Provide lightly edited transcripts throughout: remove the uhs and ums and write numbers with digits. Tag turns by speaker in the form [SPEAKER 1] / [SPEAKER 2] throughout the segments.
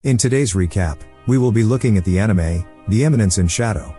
[SPEAKER 1] In today's recap, we will be looking at the anime, The Eminence in Shadow.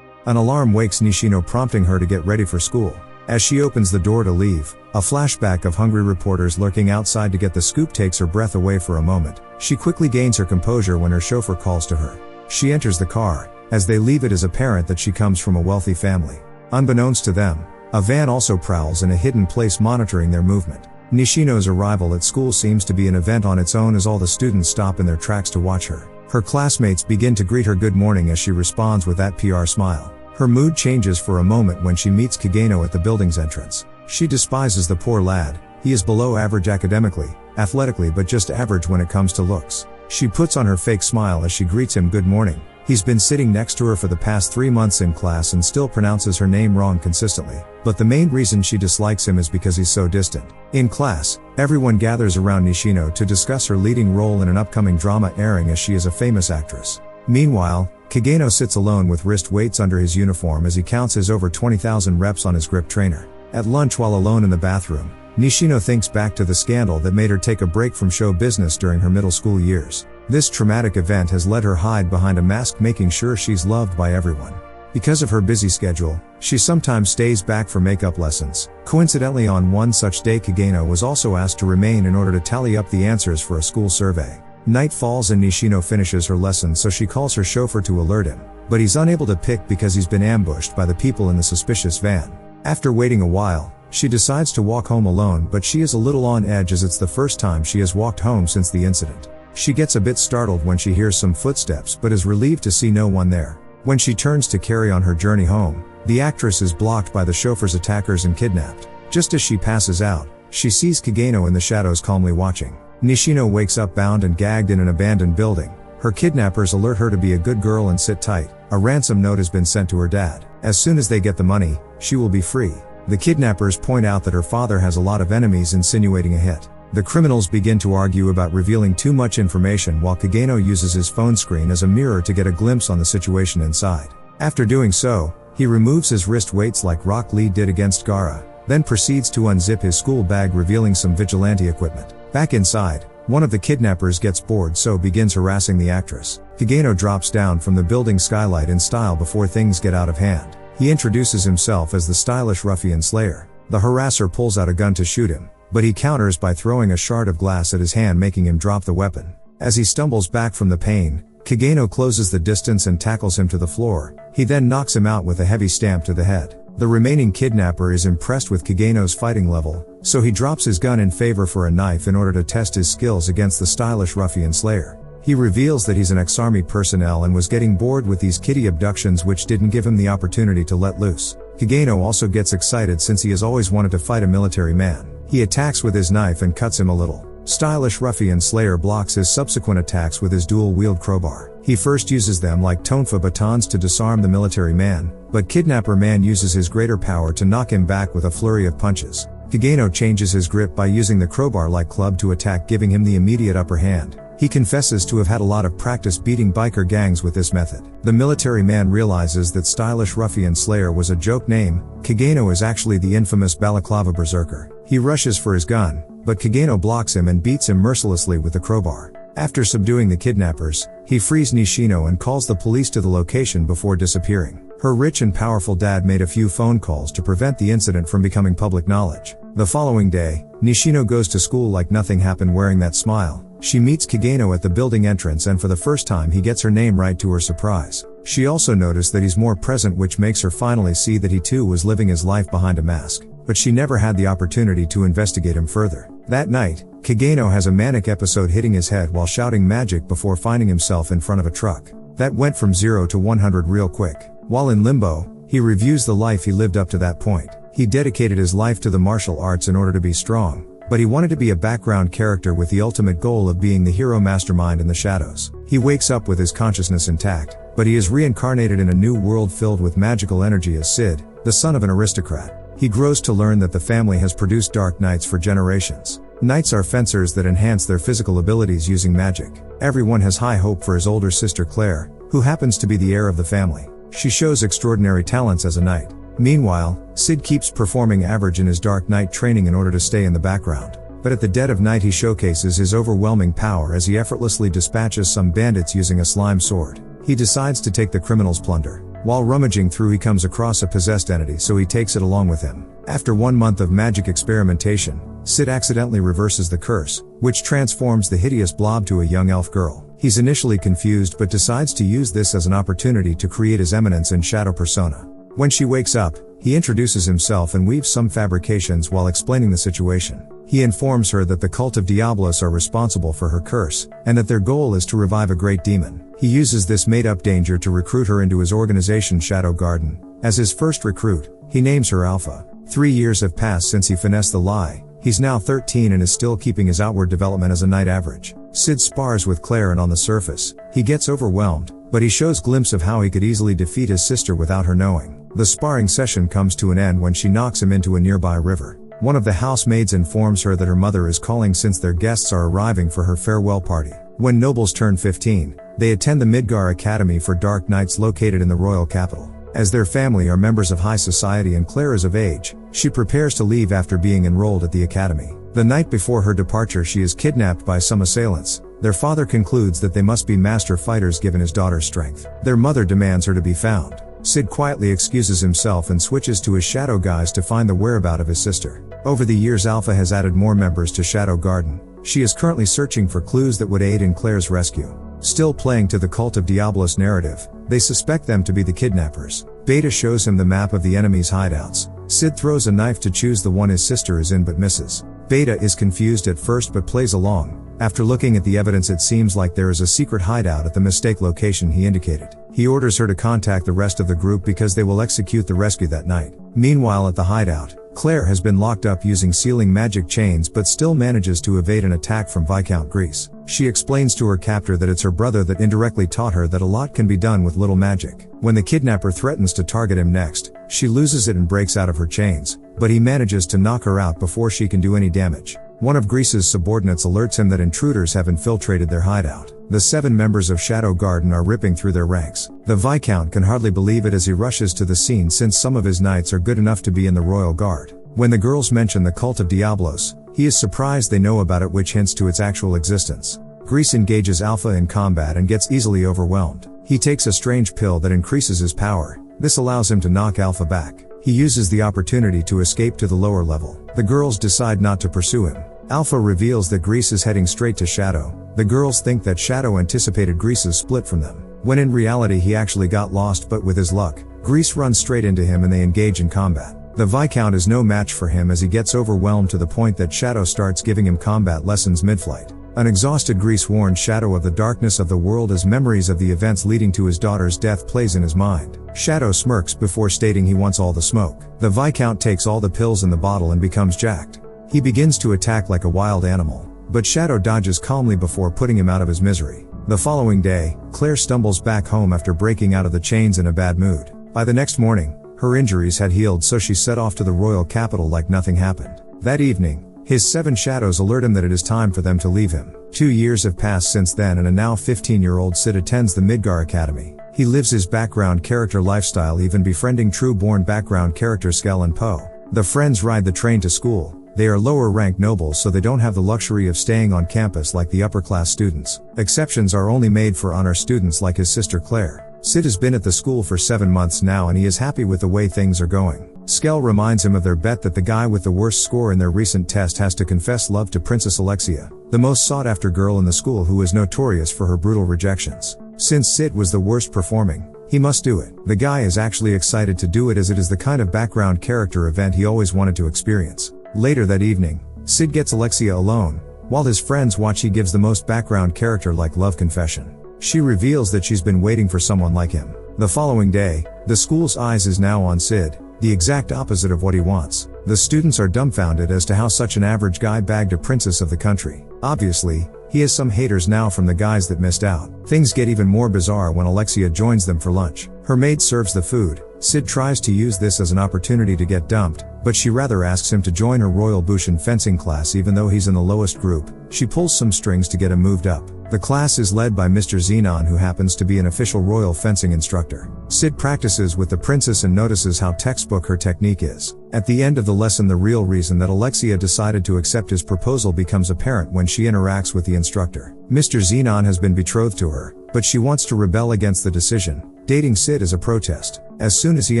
[SPEAKER 1] An alarm wakes Nishino, prompting her to get ready for school. As she opens the door to leave, a flashback of hungry reporters lurking outside to get the scoop takes her breath away for a moment. She quickly gains her composure when her chauffeur calls to her. She enters the car. As they leave, it is apparent that she comes from a wealthy family. Unbeknownst to them, a van also prowls in a hidden place, monitoring their movement. Nishino's arrival at school seems to be an event on its own, as all the students stop in their tracks to watch her. Her classmates begin to greet her good morning as she responds with that PR smile. Her mood changes for a moment when she meets Kageno at the building's entrance. She despises the poor lad. He is below average academically, athletically, but just average when it comes to looks. She puts on her fake smile as she greets him good morning. He's been sitting next to her for the past 3 months in class and still pronounces her name wrong consistently. But the main reason she dislikes him is because he's so distant. In class, everyone gathers around Nishino to discuss her leading role in an upcoming drama airing, as she is a famous actress. Meanwhile, Kageno sits alone with wrist weights under his uniform as he counts his over 20,000 reps on his grip trainer. At lunch, while alone in the bathroom, Nishino thinks back to the scandal that made her take a break from show business during her middle school years. This traumatic event has led her hide behind a mask, making sure she's loved by everyone. Because of her busy schedule, she sometimes stays back for makeup lessons. Coincidentally, on one such day, Kageno was also asked to remain in order to tally up the answers for a school survey. Night falls and Nishino finishes her lesson, so she calls her chauffeur to alert him. But he's unable to pick because he's been ambushed by the people in the suspicious van. After waiting a while, she decides to walk home alone, but she is a little on edge as it's the first time she has walked home since the incident. She gets a bit startled when she hears some footsteps, but is relieved to see no one there. When she turns to carry on her journey home, the actress is blocked by the chauffeur's attackers and kidnapped. Just as she passes out, she sees Kageno in the shadows calmly watching. Nishino wakes up bound and gagged in an abandoned building. Her kidnappers alert her to be a good girl and sit tight. A ransom note has been sent to her dad. As soon as they get the money, she will be free. The kidnappers point out that her father has a lot of enemies, insinuating a hit. The criminals begin to argue about revealing too much information, while Kageno uses his phone screen as a mirror to get a glimpse on the situation inside. After doing so, he removes his wrist weights like Rock Lee did against Gaara, then proceeds to unzip his school bag, revealing some vigilante equipment. Back inside, one of the kidnappers gets bored, so begins harassing the actress. Kageno drops down from the building skylight in style before things get out of hand. He introduces himself as the stylish ruffian Slayer. The harasser pulls out a gun to shoot him, but he counters by throwing a shard of glass at his hand, making him drop the weapon. As he stumbles back from the pain, Kageno closes the distance and tackles him to the floor. He then knocks him out with a heavy stamp to the head. The remaining kidnapper is impressed with Kageno's fighting level, so he drops his gun in favor for a knife in order to test his skills against the stylish ruffian Slayer. He reveals that he's an ex-army personnel and was getting bored with these kiddie abductions, which didn't give him the opportunity to let loose. Kageno also gets excited since he has always wanted to fight a military man. He attacks with his knife and cuts him a little. Stylish ruffian Slayer blocks his subsequent attacks with his dual-wield crowbar. He first uses them like tonfa batons to disarm the military man, but kidnapper man uses his greater power to knock him back with a flurry of punches. Kageno changes his grip by using the crowbar-like club to attack, giving him the immediate upper hand. He confesses to have had a lot of practice beating biker gangs with this method. The military man realizes that stylish ruffian Slayer was a joke name. Kageno is actually the infamous Balaclava Berserker. He rushes for his gun, but Kageno blocks him and beats him mercilessly with the crowbar. After subduing the kidnappers, he frees Nishino and calls the police to the location before disappearing. Her rich and powerful dad made a few phone calls to prevent the incident from becoming public knowledge. The following day, Nishino goes to school like nothing happened, wearing that smile. She meets Kageno at the building entrance, and for the first time he gets her name right, to her surprise. She also noticed that he's more present, which makes her finally see that he too was living his life behind a mask. But she never had the opportunity to investigate him further. That night, Kageno has a manic episode, hitting his head while shouting magic before finding himself in front of a truck. That went from 0 to 100 real quick. While in limbo, he reviews the life he lived up to that point. He dedicated his life to the martial arts in order to be strong, but he wanted to be a background character with the ultimate goal of being the hero mastermind in the shadows. He wakes up with his consciousness intact, but he is reincarnated in a new world filled with magical energy as Sid, the son of an aristocrat. He grows to learn that the family has produced dark knights for generations. Knights are fencers that enhance their physical abilities using magic. Everyone has high hope for his older sister Claire, who happens to be the heir of the family. She shows extraordinary talents as a knight. Meanwhile, Sid keeps performing average in his Dark Knight training in order to stay in the background. But at the dead of night he showcases his overwhelming power as he effortlessly dispatches some bandits using a slime sword. He decides to take the criminals' plunder. While rummaging through he comes across a possessed entity, so he takes it along with him. After 1 month of magic experimentation, Sid accidentally reverses the curse, which transforms the hideous blob to a young elf girl. He's initially confused but decides to use this as an opportunity to create his Eminence in shadow persona. When she wakes up, he introduces himself and weaves some fabrications while explaining the situation. He informs her that the cult of Diablos are responsible for her curse, and that their goal is to revive a great demon. He uses this made-up danger to recruit her into his organization Shadow Garden. As his first recruit, he names her Alpha. 3 years have passed since he finessed the lie. He's now 13 and is still keeping his outward development as a knight average. Sid spars with Claire and on the surface, he gets overwhelmed, but he shows glimpse of how he could easily defeat his sister without her knowing. The sparring session comes to an end when she knocks him into a nearby river. One of the housemaids informs her that her mother is calling since their guests are arriving for her farewell party. When nobles turn 15, they attend the Midgar Academy for Dark Knights located in the royal capital. As their family are members of high society and Claire is of age, she prepares to leave after being enrolled at the academy. The night before her departure she is kidnapped by some assailants. Their father concludes that they must be master fighters given his daughter's strength. Their mother demands her to be found. Sid quietly excuses himself and switches to his shadow guise to find the whereabouts of his sister. Over the years Alpha has added more members to Shadow Garden. She is currently searching for clues that would aid in Claire's rescue. Still playing to the cult of Diablos narrative, they suspect them to be the kidnappers. Beta shows him the map of the enemy's hideouts. Sid throws a knife to choose the one his sister is in but misses. Beta is confused at first but plays along. After looking at the evidence it seems like there is a secret hideout at the mistake location he indicated. He orders her to contact the rest of the group because they will execute the rescue that night. Meanwhile at the hideout, Claire has been locked up using sealing magic chains but still manages to evade an attack from Viscount Grease. She explains to her captor that it's her brother that indirectly taught her that a lot can be done with little magic. When the kidnapper threatens to target him next, she loses it and breaks out of her chains, but he manages to knock her out before she can do any damage. One of Grease's subordinates alerts him that intruders have infiltrated their hideout. The 7 members of Shadow Garden are ripping through their ranks. The Viscount can hardly believe it as he rushes to the scene since some of his knights are good enough to be in the Royal Guard. When the girls mention the cult of Diablos, he is surprised they know about it, which hints to its actual existence. Grease engages Alpha in combat and gets easily overwhelmed. He takes a strange pill that increases his power. This allows him to knock Alpha back. He uses the opportunity to escape to the lower level. The girls decide not to pursue him. Alpha reveals that Grease is heading straight to Shadow. The girls think that Shadow anticipated Grease's split from them, when in reality he actually got lost, but with his luck, Grease runs straight into him and they engage in combat. The Viscount is no match for him as he gets overwhelmed to the point that Shadow starts giving him combat lessons mid-flight. An exhausted Grease warns Shadow of the darkness of the world as memories of the events leading to his daughter's death plays in his mind. Shadow smirks before stating he wants all the smoke. The Viscount takes all the pills in the bottle and becomes jacked. He begins to attack like a wild animal, but Shadow dodges calmly before putting him out of his misery. The following day, Claire stumbles back home after breaking out of the chains in a bad mood. By the next morning, her injuries had healed, so she set off to the royal capital like nothing happened. That evening, his 7 shadows alert him that it is time for them to leave him. 2 years have passed since then and a now 15-year-old Sid attends the Midgar Academy. He lives his background character lifestyle, even befriending true-born background characters Skell and Poe. The friends ride the train to school. They are lower-ranked nobles, so they don't have the luxury of staying on campus like the upper-class students. Exceptions are only made for honor students like his sister Claire. Sid has been at the school for 7 months now and he is happy with the way things are going. Skell reminds him of their bet that the guy with the worst score in their recent test has to confess love to Princess Alexia, the most sought-after girl in the school who is notorious for her brutal rejections. Since Sid was the worst performing, he must do it. The guy is actually excited to do it as it is the kind of background character event he always wanted to experience. Later that evening, Sid gets Alexia alone. While his friends watch, he gives the most background character-like love confession. She reveals that she's been waiting for someone like him. The following day, the school's eyes is now on Sid, the exact opposite of what he wants. The students are dumbfounded as to how such an average guy bagged a princess of the country. Obviously, he has some haters now from the guys that missed out. Things get even more bizarre when Alexia joins them for lunch. Her maid serves the food. Sid tries to use this as an opportunity to get dumped, but she rather asks him to join her Royal Bushin fencing class even though he's in the lowest group. She pulls some strings to get him moved up. The class is led by Mr. Xenon, who happens to be an official royal fencing instructor. Sid practices with the princess and notices how textbook her technique is. At the end of the lesson, the real reason that Alexia decided to accept his proposal becomes apparent when she interacts with the instructor. Mr. Xenon has been betrothed to her, but she wants to rebel against the decision. Dating Sid is a protest. As soon as he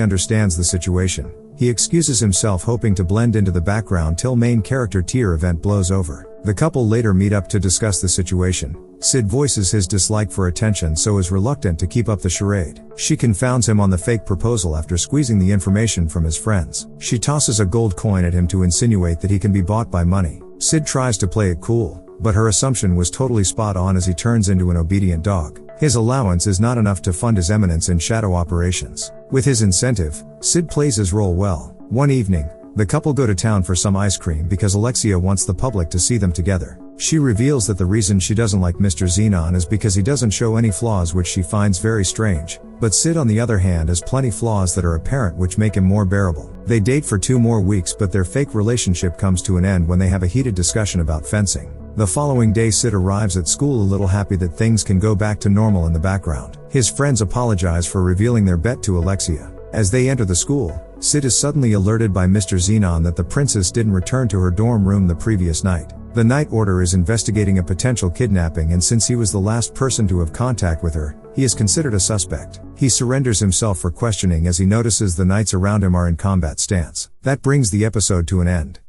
[SPEAKER 1] understands the situation, he excuses himself, hoping to blend into the background till main character tier event blows over. The couple later meet up to discuss the situation. Sid voices his dislike for attention, so is reluctant to keep up the charade. She confounds him on the fake proposal after squeezing the information from his friends. She tosses a gold coin at him to insinuate that he can be bought by money. Sid tries to play it cool, but her assumption was totally spot on as he turns into an obedient dog. His allowance is not enough to fund his eminence in shadow operations. With his incentive, Sid plays his role well. One evening, the couple go to town for some ice cream because Alexia wants the public to see them together. She reveals that the reason she doesn't like Mr. Xenon is because he doesn't show any flaws, which she finds very strange. But Sid, on the other hand, has plenty flaws that are apparent, which make him more bearable. They date for 2 more weeks, but their fake relationship comes to an end when they have a heated discussion about fencing. The following day, Sid arrives at school a little happy that things can go back to normal in the background. His friends apologize for revealing their bet to Alexia. As they enter the school, Sid is suddenly alerted by Mr. Xenon that the princess didn't return to her dorm room the previous night. The Night Order is investigating a potential kidnapping, and since he was the last person to have contact with her, he is considered a suspect. He surrenders himself for questioning as he notices the knights around him are in combat stance. That brings the episode to an end.